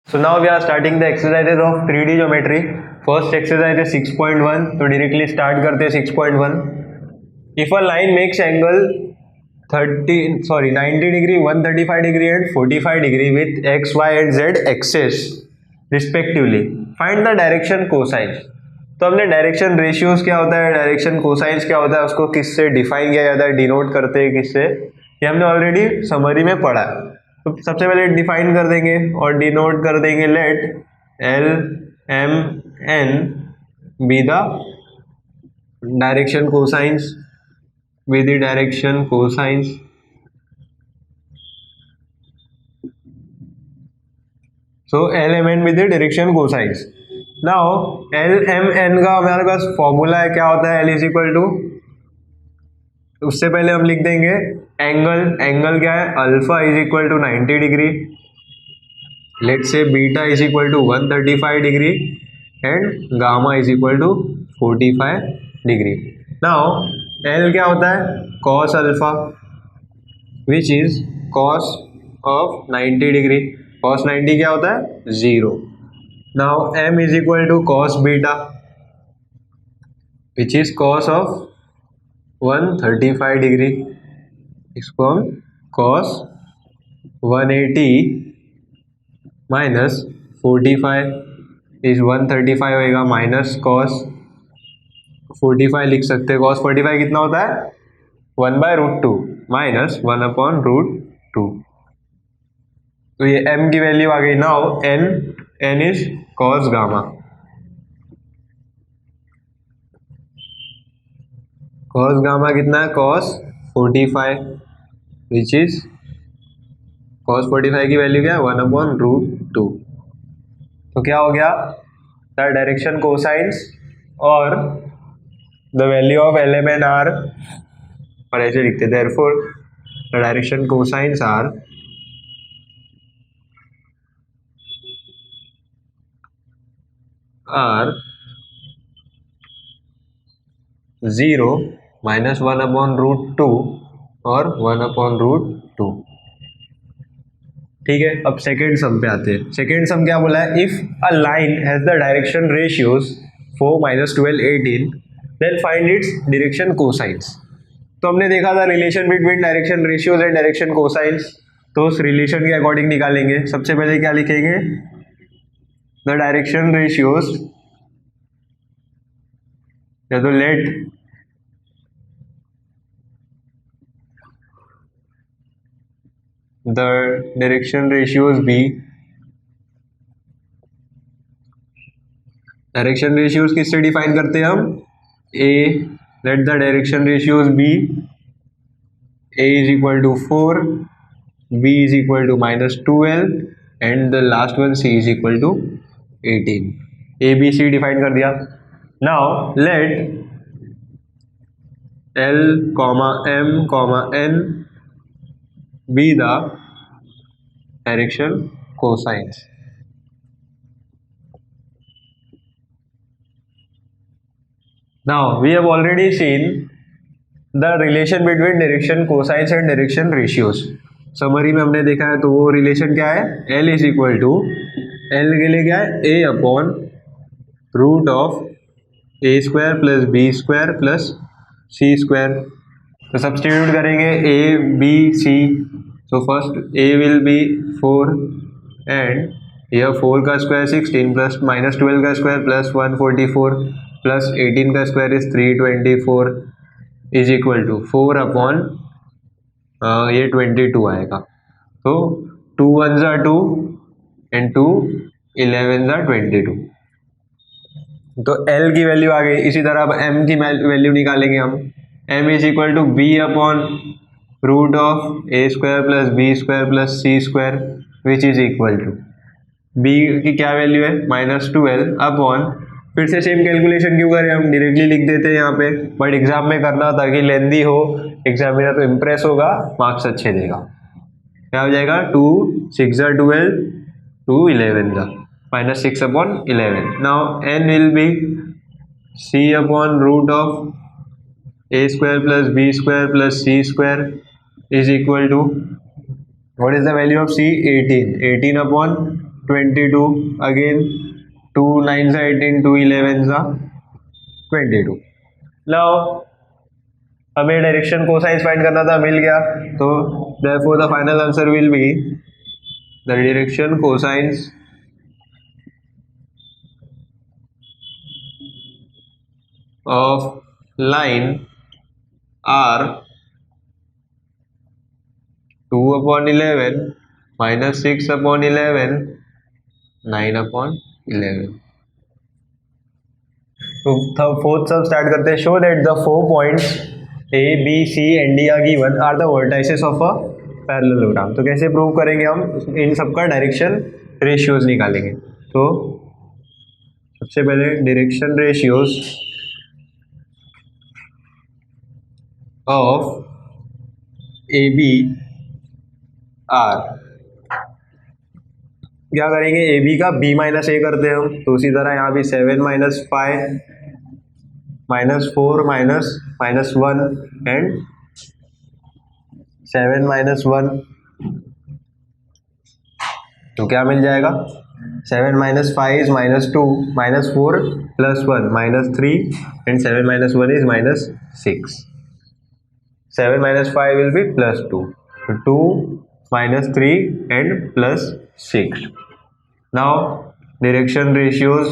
So now we are starting the exercises of 3D geometry. First exercise is 6.1. तो directly start करते हैं 6.1. If a line makes angle 90 degree, 135 degree and 45 degree with x, y and z axis respectively, find the direction cosine. तो हमने direction ratios क्या होता है, direction cosines क्या होता है, उसको किससे डिफाइन किया जाता है, डिनोट करते हैं किससे, ये हमने ऑलरेडी समरी में पढ़ा है. तो सबसे पहले डिफाइन कर देंगे और डिनोट कर देंगे let L M N be the direction cosines with the direction cosines. So LMN with the direction cosines. Now LMN का हमारे पास फॉर्मूला है, क्या होता है, L इज इक्वल टू, उससे पहले हम लिख देंगे एंगल क्या है, alpha is equal to 90 degree, let's say beta is equal to 135 degree and gamma is equal to 45 degree. Now L क्या होता है, cos alpha which is cos of 90 degree. cos 90 क्या होता है, 0. Now M is equal to cos beta which is cos of 135 degree. इसको हम cos 180 minus 45 is 135 होएगा, minus cos 45 लिख सकते हैं. cos 45 कितना होता है, 1/√2 माइनस 1/√2. तो ये m की वैल्यू आ गई. Now n is cos gamma. cos gamma कितना है, cos 45 विच इज cos 45 की वैल्यू क्या है, 1/√2. तो क्या हो गया, द डायरेक्शन कोसाइंस और the value of LMN are, और ऐसे लिखते, therefore the direction cosines are zero, minus 1/√2 और 1/√2. ठीक है. अब सेकेंड सम पे आते हैं. सेकेंड सम क्या बोला है, if a line has the direction ratios 4, -12, 18 then find its direction cosines. तो हमने देखा था relation between direction ratios and direction cosines. तो उस रिलेशन के अकॉर्डिंग निकालेंगे. सबसे पहले क्या लिखेंगे, द डायरेक्शन रेशियोज, या तो let the direction ratios be, direction ratios किससे डिफाइन करते हैं हम, A, let the direction ratios be A is equal to 4, B is equal to -12 and the last one C is equal to 18. A, B, C define कर दिया. Now let L, M, N be the direction cosines. Now we have already seen the relation between direction cosines and direction ratios. Summary में हमने देखा है. तो वो relation क्या है, L is equal to, L के लिए क्या है, A upon root of A² plus B² plus C². तो सब्सटीट्यूट करेंगे A, B, C. तो first A will be 4 and यह 4 का स्क्वायर 16 प्लस -12 का स्क्वायर प्लस 144 प्लस 18 का square is 324 is equal to 4 upon ये 22 आएगा. तो 2 1s are 2 and 2 11s are 22. तो L की वैल्यू आ गई. इसी तरह अब M की वैल्यू निकालेंगे हम. M is equal to B upon root of A² plus B² plus C² which is equal to, B की क्या वैल्यू है, -12 अपॉन, फिर से सेम कैलकुलेशन क्यों करें, हम डायरेक्टली लिख देते हैं यहाँ पे, बट एग्जाम में करना ताकि लेंदी हो, एग्जामिनर तो इम्प्रेस होगा, मार्क्स अच्छे देगा. क्या हो जाएगा, 2 6 12 2 11 का -6 upon 11. Now N will be C upon root of A² plus B² plus C² is equal to, what is the value of C, 18 upon 22 again 2 9 सा 18 2 11 सा 22. नाउ हमें डायरेक्शन कोसाइंस फाइंड करना था, मिल गया. तो therefore the final answer will be the direction cosines of line are 2/11 minus 6/11 9/11. तो fourth सब start करते हैं. Show that the 4 points A B C and D are given are the vertices of a parallelogram. तो कैसे prove करेंगे हम? इन सबका direction ratios निकालेंगे. तो सबसे पहले direction ratios of A B are. क्या करेंगे? ए बी का बी माइनस ए करते हैं हम. तो उसी तरह यहाँ भी 7 minus 5 minus 4 minus 1 and 7 minus 1. तो क्या मिल जाएगा? 7 minus 5 is minus 2 minus 4 plus 1 minus 3 and 7 minus 1 is minus 6. 7 minus 5 will be plus 2. So 2 minus 3 and plus 6. Now direction ratios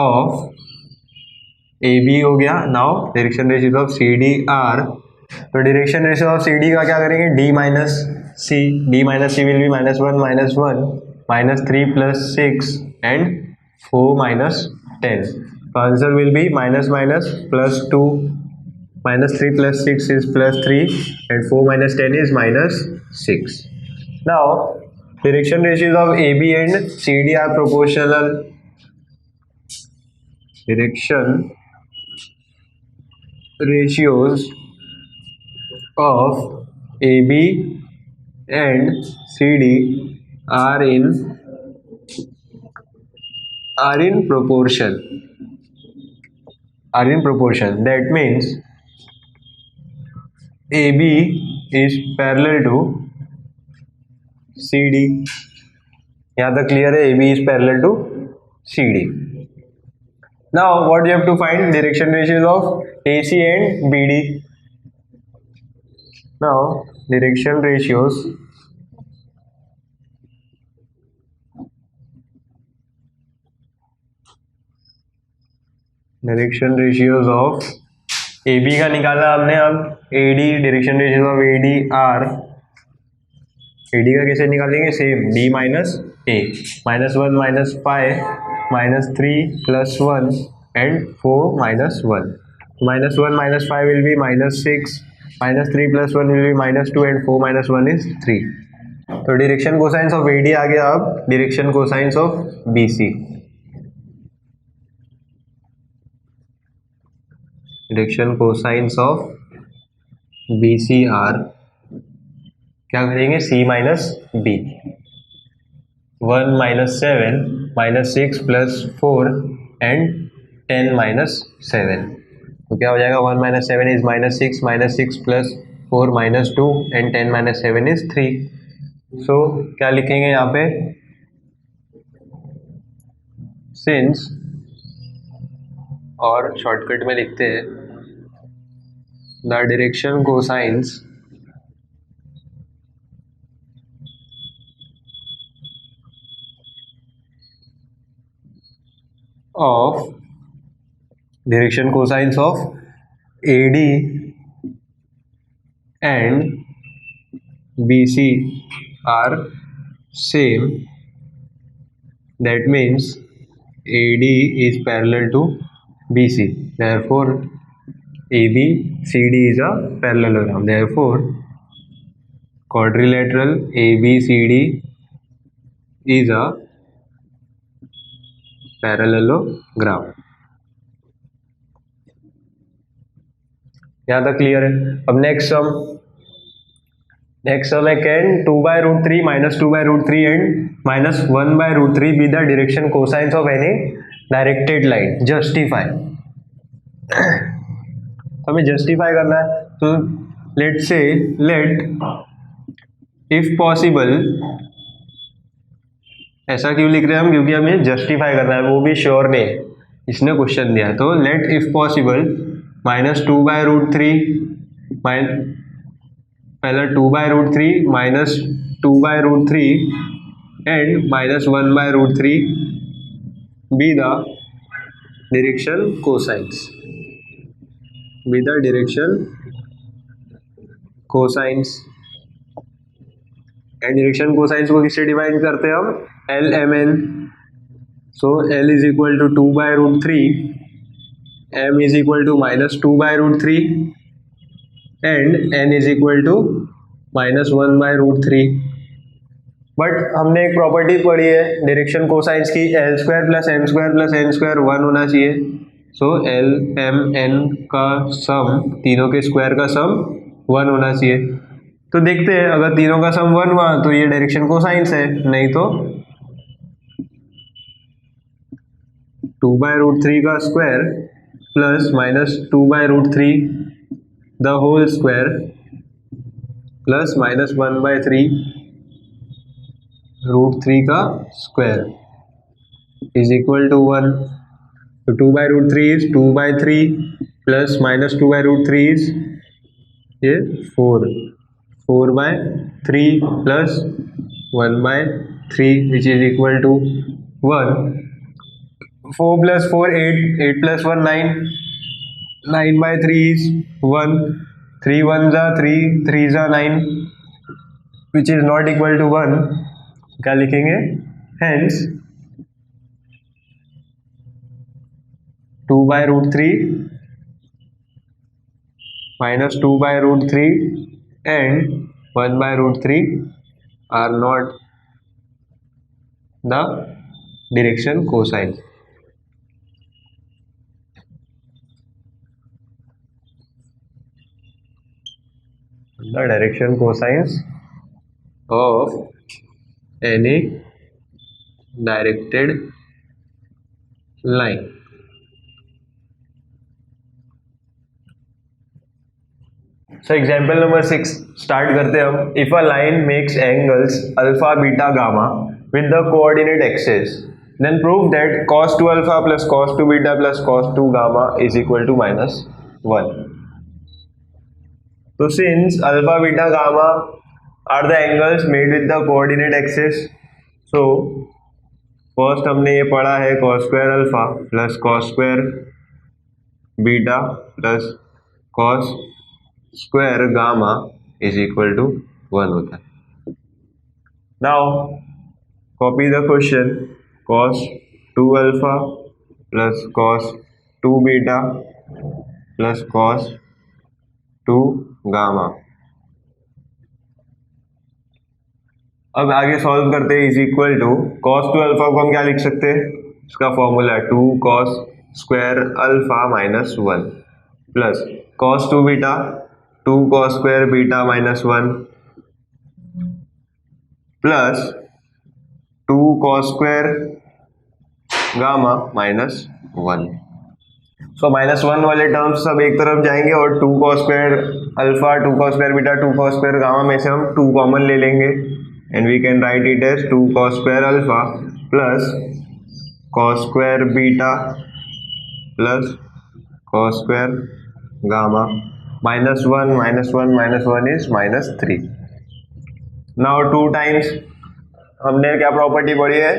of AB हो गया. Now direction ratios of CD are. तो direction ratio of CD का क्या करेंगे? D minus C. D minus C will be minus 1 minus 3 plus 6 and 4 minus 10. So answer will be minus plus 2 minus 3 plus 6 is plus 3 and 4 minus 10 is minus 6. Now direction ratios of AB and CD are proportional. Direction ratios of AB and CD are in proportion. That means AB is parallel to CD. यहाँ तक clear है? AB is parallel to CD. Now what you have to find? Direction ratios of AC and BD. Now direction ratios of AB का निकाला हमने. अब AD direction ratios of AD are. AD का कैसे निकालेंगे? Same D minus A minus 1 minus 5 minus 3 plus 1 and 4 minus 1. Minus 1 minus 5 will be minus 6 minus 3 plus 1 will be minus 2 and 4 minus 1 is 3. तो direction cosines of AD आ गया. अब direction cosines of BC. Direction cosines of BC are. क्या करेंगे? C minus B. 1 minus 7 minus 6 plus 4 and 10 minus 7. तो क्या हो जाएगा? 1 minus 7 is minus 6 plus 4 minus 2 and 10 minus 7 is 3. सो क्या लिखेंगे यहाँ पे? सिंस, और शॉर्टकट में लिखते हैं the direction cosines of AD and BC are same. That means AD is parallel to BC. Therefore ABCD is a parallelogram. Therefore quadrilateral ABCD is a parallelogram. यहाँ तक क्लियर है? अब नेक्स्ट सम है, can 2/√3 minus 2/√3 and minus 1/√3 be the direction cosines of any directed line? Justify. हमें justify करना है. तो late if possible, ऐसा क्यों लिख रहे हैं हम, क्योंकि हमें जस्टिफाई करना है, वो भी श्योर नहीं है, इसने क्वेश्चन दिया। तो लेट इफ पॉसिबल -2/√3 पहला 2/√3 -2/√3 and -1/√3 be the direction cosines, be the direction cosines. And direction cosines को किससे डिवाइड करते हैं हम, LMN। So L is equal to 2/√3, M is equal to -2/√3 and N is equal to -1/√3। But हमने एक property पढ़ी है डायरेक्शन कोसाइंस की, L² + M² + N² 1 होना चाहिए। सो LMN का सम, तीनों के स्क्वायर का सम 1 होना चाहिए। तो देखते हैं, अगर तीनों का सम 1 हुआ तो ये डायरेक्शन कोसाइंस है, नहीं तो 2/√3 का square plus -2/√3 the whole square plus -1/3√3 का स्क्वायर इज इक्वल टू 1। तो 2/√3 इज 2/3 प्लस -2/√3 इज ये 4/3 प्लस 1/3 which is equal to 1। 4 + 4 8, 8 + 1 9, 9/3 is 1, 3 1s are 3, 3s are 9 which is not equal to 1। क्या लिखेंगे, hence 2/√3 -2/√3 and 1/√3 are not the direction cosine। The direction cosines of any directed line। So example number 6 start करते हैं हम। If a line makes angles alpha, beta, gamma with the coordinate axes, then prove that cos 2 alpha plus cos 2 beta plus cos 2 gamma is equal to -1। So since alpha, beta, gamma are the angles made with the coordinate axis, so first हमने ये पढ़ा है cos square alpha plus cos square beta plus cos square gamma is equal to 1 होता है। Now copy the question, cos 2 alpha plus cos 2 beta plus cos 2 gamma। अब आगे solve करते हैं। Is equal to cos 2 alpha को हम क्या लिख सकते हैं, इसका formula 2 cos square alpha -1 plus cos 2 beta 2 cos square beta -1 plus 2 cos square gamma -1। So -1 वाले टर्म्स सब एक तरफ जाएंगे और 2 cos square alpha 2 cos square beta 2 cos square gamma में से हम 2 कॉमन ले लेंगे and we can write it as 2 cos square alpha plus cos square beta plus cos square gamma -1 -1 is -3। now 2 times हमने क्या प्रॉपर्टी पढ़ी है,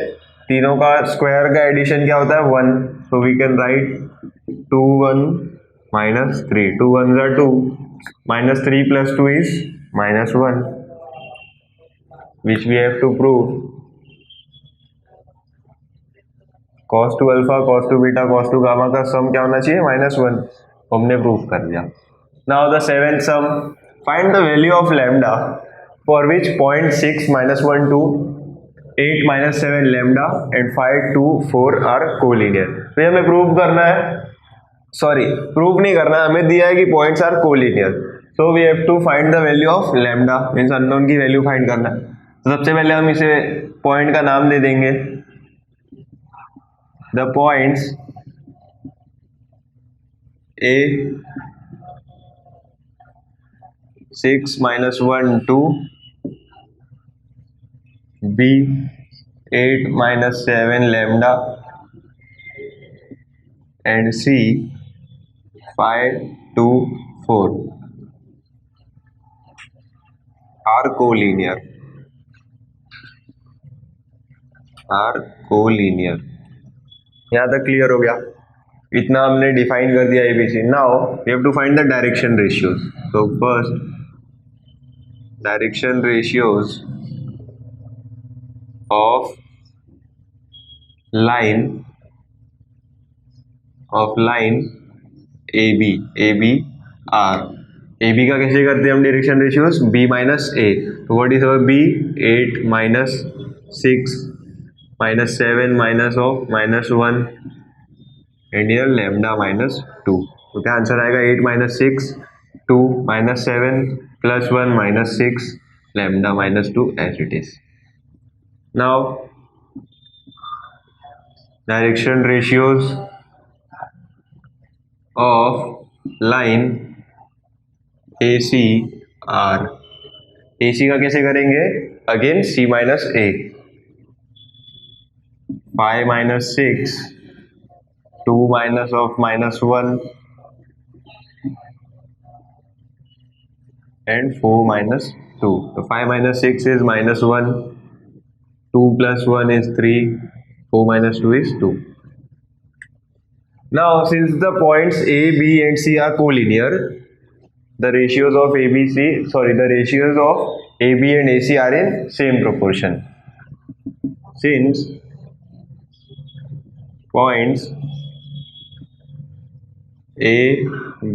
तीनों का स्क्वायर का एडिशन क्या होता है 1। so we can write 2 1 -3, 2 1s are 2, -3 plus 2 is -1 which we have to prove। cos 2 alpha cos 2 beta cos 2 gamma का सम क्या होना चाहिए -1, हमने प्रूव कर दिया। now the seventh sum, find the value of lambda for which 0.6 -1 to 8 -7 lambda and 5 to 4 are collinear। तो ये हमें प्रूव करना है, सॉरी प्रूव नहीं करना, हमें दिया है कि points are collinear. So we have to find the value of lambda, means unknown की वैल्यू फाइंड करना है। तो सबसे पहले हम इसे पॉइंट का नाम दे देंगे, the points A 6 -1 to B 8 minus 7 lambda and C 5 2 4 are collinear. यहाँ तक क्लियर हो गया? इतना हमने डिफाइन कर दिया ABC. Now we have to find the direction ratios. So first direction ratios of line AB are. AB का कैसे करते हैं हम direction ratios? B minus A. तो what is our B? 8 minus 6 minus 7 minus of minus 1 and ईयर lambda minus 2. तो क्या answer आएगा? 8 minus 6 2 minus 7 plus 1 minus 6 lambda minus 2 as it is. Now direction ratios of line AC R. AC का कैसे करेंगे? Again C minus A. 5 minus 6 2 minus of minus 1 and 4 minus 2. So 5 minus 6 is minus 1, 2 plus 1 is 3, 4 minus 2 is 2. Now since the points A, B and C are collinear, the ratios of the ratios of AB and AC are in same proportion. Since points A,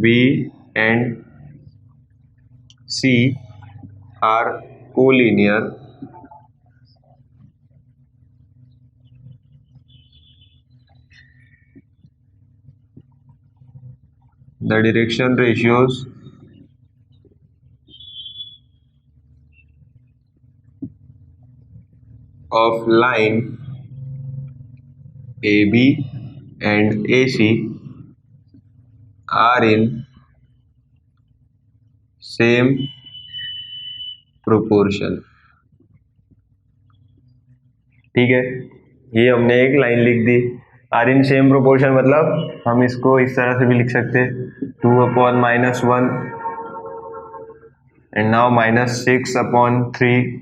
B and C are collinear, the direction ratios of line AB and AC are in same proportion. ठीक है, ये हमने एक line लिख दी. Are in same proportion मतलब हम इसको इस तरह से भी लिख सकते हैं 2 upon minus 1 and now minus 6 upon 3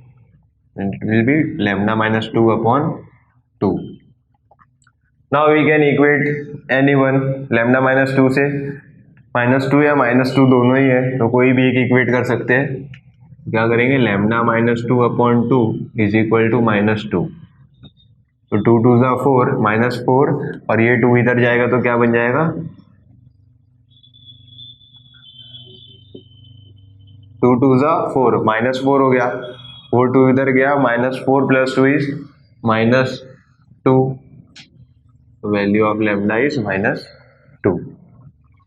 and it will be lambda minus 2 upon 2. Now we can equate any one. lambda minus 2 से माइनस 2 या माइनस 2 दोनों ही है, तो कोई भी एक इक्वेट कर सकते हैं. क्या करेंगे? lambda minus 2 upon 2 is equal to minus 2. तो 2 2 ज़ा 4 माइनस 4 और ये 2 इधर जाएगा तो क्या बन जाएगा? 2 2 ज़ा 4 माइनस 4 हो गया. 4 2 इधर गया, minus 4 plus 2 is minus 2. Value of lambda is minus 2.